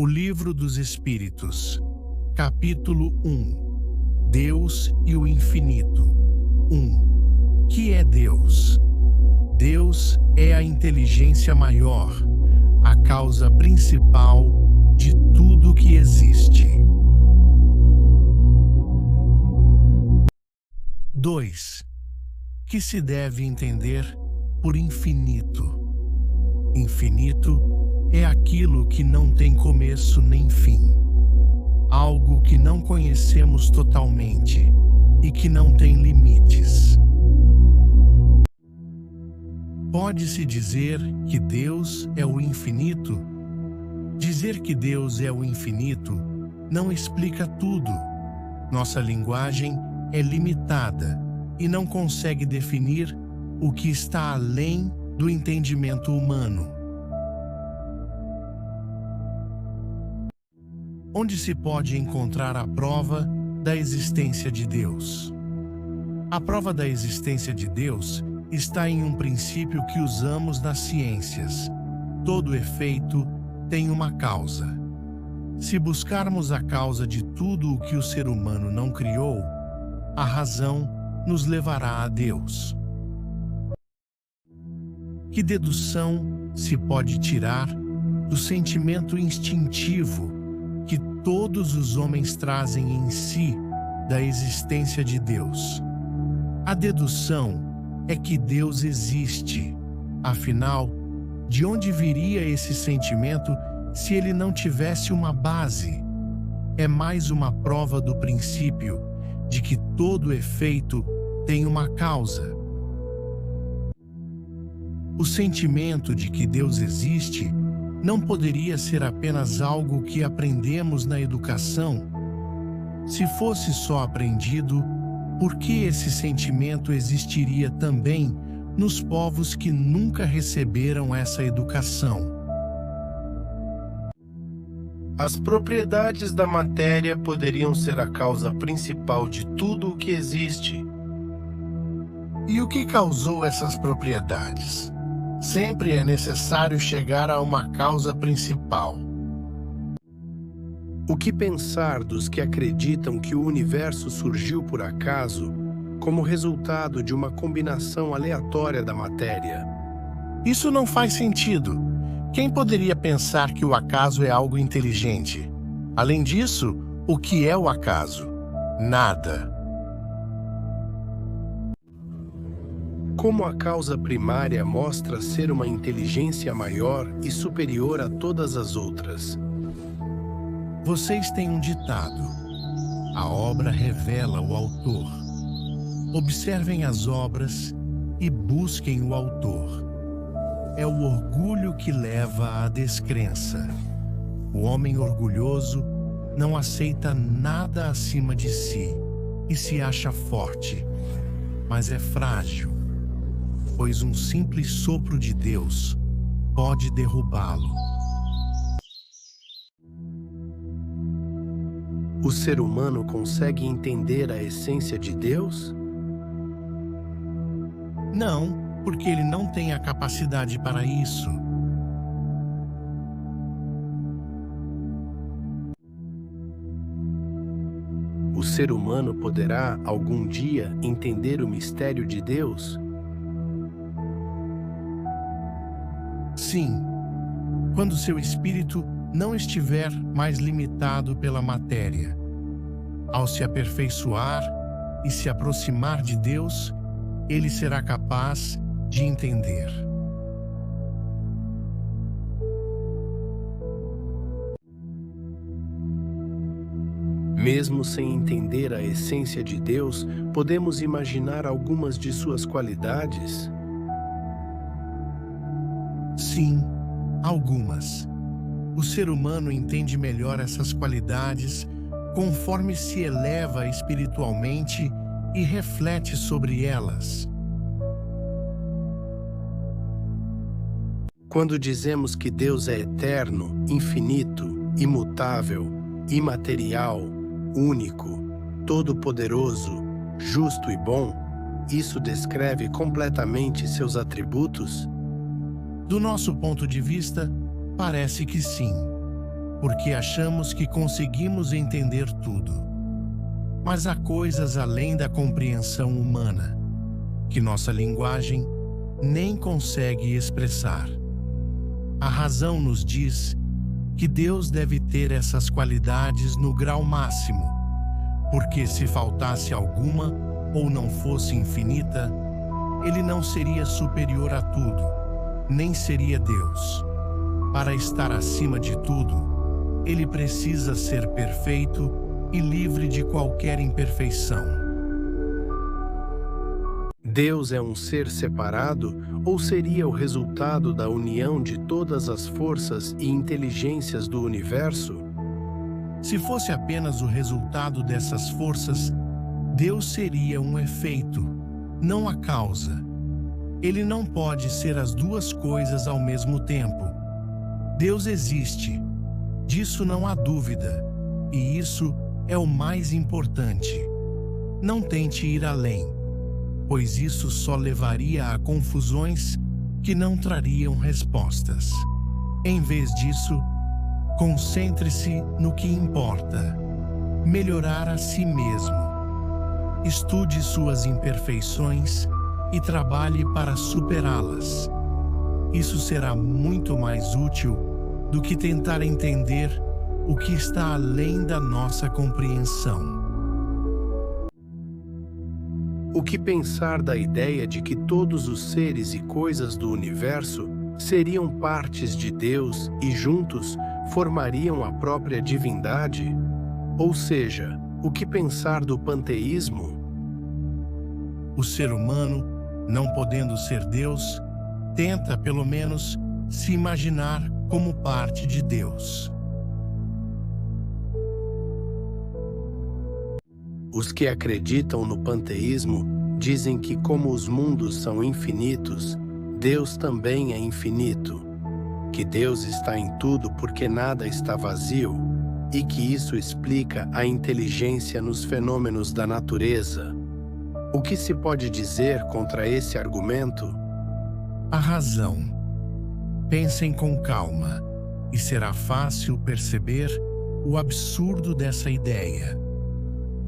O Livro dos Espíritos, capítulo 1. Deus e o Infinito. 1. Que é Deus? Deus é a inteligência maior, a causa principal de tudo que existe. 2. Que se deve entender por infinito? Infinito é aquilo que não tem começo nem fim, algo que não conhecemos totalmente e que não tem limites. Pode-se dizer que Deus é o infinito? Dizer que Deus é o infinito não explica tudo. Nossa linguagem é limitada e não consegue definir o que está além do entendimento humano. Onde se pode encontrar a prova da existência de Deus? A prova da existência de Deus está em um princípio que usamos nas ciências. Todo efeito tem uma causa. Se buscarmos a causa de tudo o que o ser humano não criou, a razão nos levará a Deus. Que dedução se pode tirar do sentimento instintivo que todos os homens trazem em si da existência de Deus? A dedução é que Deus existe. Afinal, de onde viria esse sentimento se ele não tivesse uma base? É mais uma prova do princípio de que todo efeito tem uma causa. O sentimento de que Deus existe não poderia ser apenas algo que aprendemos na educação. Se fosse só aprendido, por que esse sentimento existiria também nos povos que nunca receberam essa educação? As propriedades da matéria poderiam ser a causa principal de tudo o que existe. E o que causou essas propriedades? Sempre é necessário chegar a uma causa principal. O que pensar dos que acreditam que o universo surgiu por acaso, como resultado de uma combinação aleatória da matéria? Isso não faz sentido. Quem poderia pensar que o acaso é algo inteligente? Além disso, o que é o acaso? Nada. Como a causa primária mostra ser uma inteligência maior e superior a todas as outras. Vocês têm um ditado: a obra revela o autor. Observem as obras e busquem o autor. É o orgulho que leva à descrença. O homem orgulhoso não aceita nada acima de si e se acha forte, mas é frágil, pois um simples sopro de Deus pode derrubá-lo. O ser humano consegue entender a essência de Deus? Não, porque ele não tem a capacidade para isso. O ser humano poderá, algum dia, entender o mistério de Deus? Sim, quando seu espírito não estiver mais limitado pela matéria. Ao se aperfeiçoar e se aproximar de Deus, ele será capaz de entender. Mesmo sem entender a essência de Deus, podemos imaginar algumas de suas qualidades? Sim, algumas. O ser humano entende melhor essas qualidades conforme se eleva espiritualmente e reflete sobre elas. Quando dizemos que Deus é eterno, infinito, imutável, imaterial, único, todo-poderoso, justo e bom, isso descreve completamente seus atributos? Do nosso ponto de vista, parece que sim. porque achamos que conseguimos entender tudo. Mas há coisas além da compreensão humana, que nossa linguagem nem consegue expressar. A razão nos diz que Deus deve ter essas qualidades no grau máximo, porque se faltasse alguma ou não fosse infinita, ele não seria superior a tudo, nem seria Deus. Para estar acima de tudo, ele precisa ser perfeito e livre de qualquer imperfeição. Deus é um ser separado ou seria o resultado da união de todas as forças e inteligências do universo? Se fosse apenas o resultado dessas forças, Deus seria um efeito, não a causa. Ele não pode ser as duas coisas ao mesmo tempo. Deus existe, disso não há dúvida, e isso é o mais importante. Não tente ir além, pois isso só levaria a confusões que não trariam respostas. Em vez disso, concentre-se no que importa: melhorar a si mesmo. Estude suas imperfeições e trabalhe para superá-las. Isso será muito mais útil do que tentar entender o que está além da nossa compreensão. O que pensar da ideia de que todos os seres e coisas do universo seriam partes de Deus e juntos formariam a própria divindade? Ou seja, o que pensar do panteísmo? O ser humano, não podendo ser Deus, tenta, pelo menos, se imaginar como parte de Deus. Os que acreditam no panteísmo dizem que, como os mundos são infinitos, Deus também é infinito, que Deus está em tudo porque nada está vazio, e que isso explica a inteligência nos fenômenos da natureza. O que se pode dizer contra esse argumento? A razão. Pensem com calma, e será fácil perceber o absurdo dessa ideia.